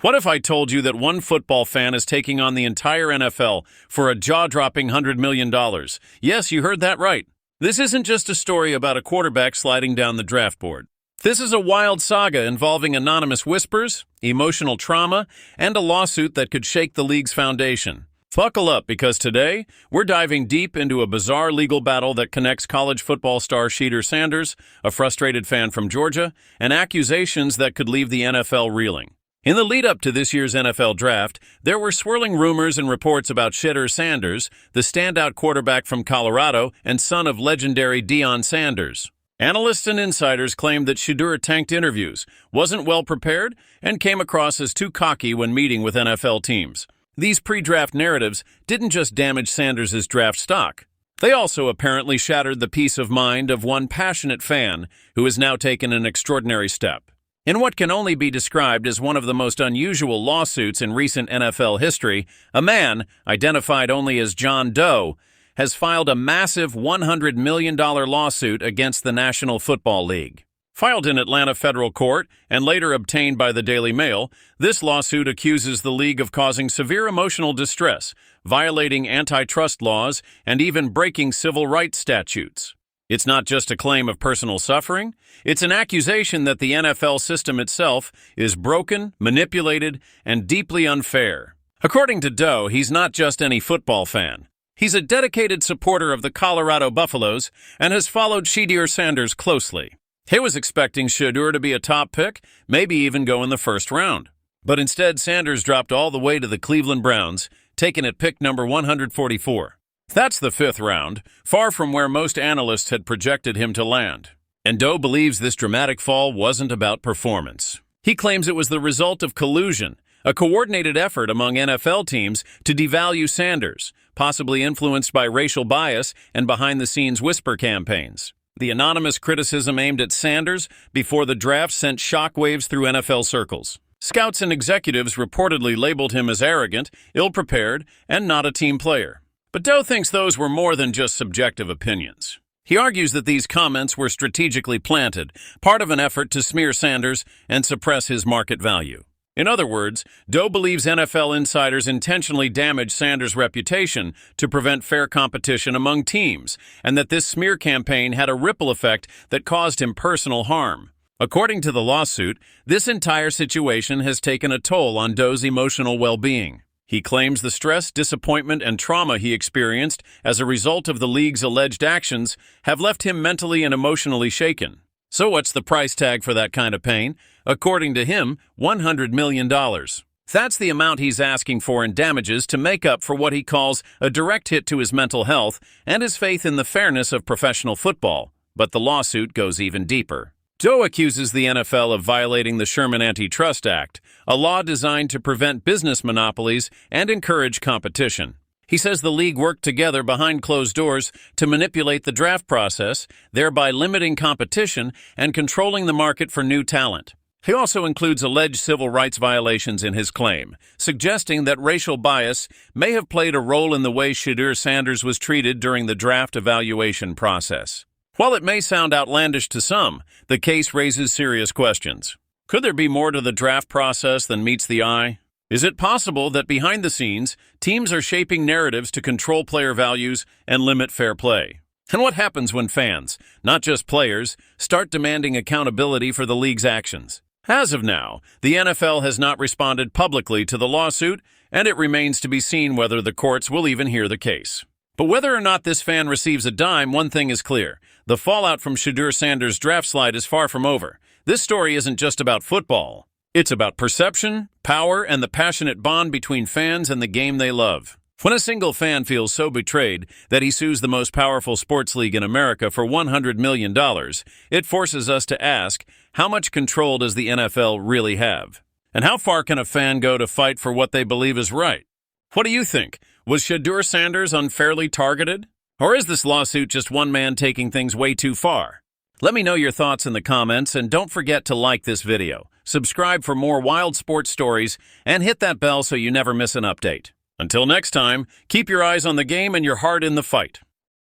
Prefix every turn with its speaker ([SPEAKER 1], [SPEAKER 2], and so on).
[SPEAKER 1] What if I told you that one football fan is taking on the entire NFL for a jaw-dropping $100 million? Yes, you heard that right. This isn't just a story about a quarterback sliding down the draft board. This is a wild saga involving anonymous whispers, emotional trauma, and a lawsuit that could shake the league's foundation. Buckle up, because today, we're diving deep into a bizarre legal battle that connects college football star Shedeur Sanders, a frustrated fan from Georgia, and accusations that could leave the NFL reeling. In the lead-up to this year's NFL Draft, there were swirling rumors and reports about Shedeur Sanders, the standout quarterback from Colorado and son of legendary Deion Sanders. Analysts and insiders claimed that Shedeur tanked interviews, wasn't well prepared, and came across as too cocky when meeting with NFL teams. These pre-draft narratives didn't just damage Sanders' draft stock. They also apparently shattered the peace of mind of one passionate fan who has now taken an extraordinary step. In what can only be described as one of the most unusual lawsuits in recent NFL history, a man, identified only as John Doe, has filed a massive $100 million lawsuit against the National Football League. Filed in Atlanta federal court and later obtained by the Daily Mail, this lawsuit accuses the league of causing severe emotional distress, violating antitrust laws, and even breaking civil rights statutes. It's not just a claim of personal suffering, it's an accusation that the NFL system itself is broken, manipulated, and deeply unfair. According to Doe, he's not just any football fan. He's a dedicated supporter of the Colorado Buffaloes and has followed Shedeur Sanders closely. He was expecting Shedeur to be a top pick, maybe even go in the first round. But instead, Sanders dropped all the way to the Cleveland Browns, taken at pick number 144. That's the fifth round, far from where most analysts had projected him to land. And Doe believes this dramatic fall wasn't about performance. He claims it was the result of collusion, a coordinated effort among NFL teams to devalue Sanders, possibly influenced by racial bias and behind-the-scenes whisper campaigns. The anonymous criticism aimed at Sanders before the draft sent shockwaves through NFL circles. Scouts and executives reportedly labeled him as arrogant, ill-prepared, and not a team player. But Doe thinks those were more than just subjective opinions. He argues that these comments were strategically planted, part of an effort to smear Sanders and suppress his market value. In other words, Doe believes NFL insiders intentionally damaged Sanders' reputation to prevent fair competition among teams, and that this smear campaign had a ripple effect that caused him personal harm. According to the lawsuit, this entire situation has taken a toll on Doe's emotional well-being. He claims the stress, disappointment, and trauma he experienced as a result of the league's alleged actions have left him mentally and emotionally shaken. So what's the price tag for that kind of pain? According to him, $100 million. That's the amount he's asking for in damages to make up for what he calls a direct hit to his mental health and his faith in the fairness of professional football. But the lawsuit goes even deeper. Doe accuses the NFL of violating the Sherman Antitrust Act, a law designed to prevent business monopolies and encourage competition. He says the league worked together behind closed doors to manipulate the draft process, thereby limiting competition and controlling the market for new talent. He also includes alleged civil rights violations in his claim, suggesting that racial bias may have played a role in the way Shedeur Sanders was treated during the draft evaluation process. While it may sound outlandish to some, the case raises serious questions. Could there be more to the draft process than meets the eye? Is it possible that behind the scenes, teams are shaping narratives to control player values and limit fair play? And what happens when fans, not just players, start demanding accountability for the league's actions? As of now, the NFL has not responded publicly to the lawsuit, and it remains to be seen whether the courts will even hear the case. But whether or not this fan receives a dime, one thing is clear. The fallout from Shedeur Sanders' draft slide is far from over. This story isn't just about football. It's about perception, power, and the passionate bond between fans and the game they love. When a single fan feels so betrayed that he sues the most powerful sports league in America for $100 million, it forces us to ask, how much control does the NFL really have? And how far can a fan go to fight for what they believe is right? What do you think? Was Shedeur Sanders unfairly targeted? Or is this lawsuit just one man taking things way too far? Let me know your thoughts in the comments, and don't forget to like this video, subscribe for more wild sports stories, and hit that bell so you never miss an update. Until next time, keep your eyes on the game and your heart in the fight.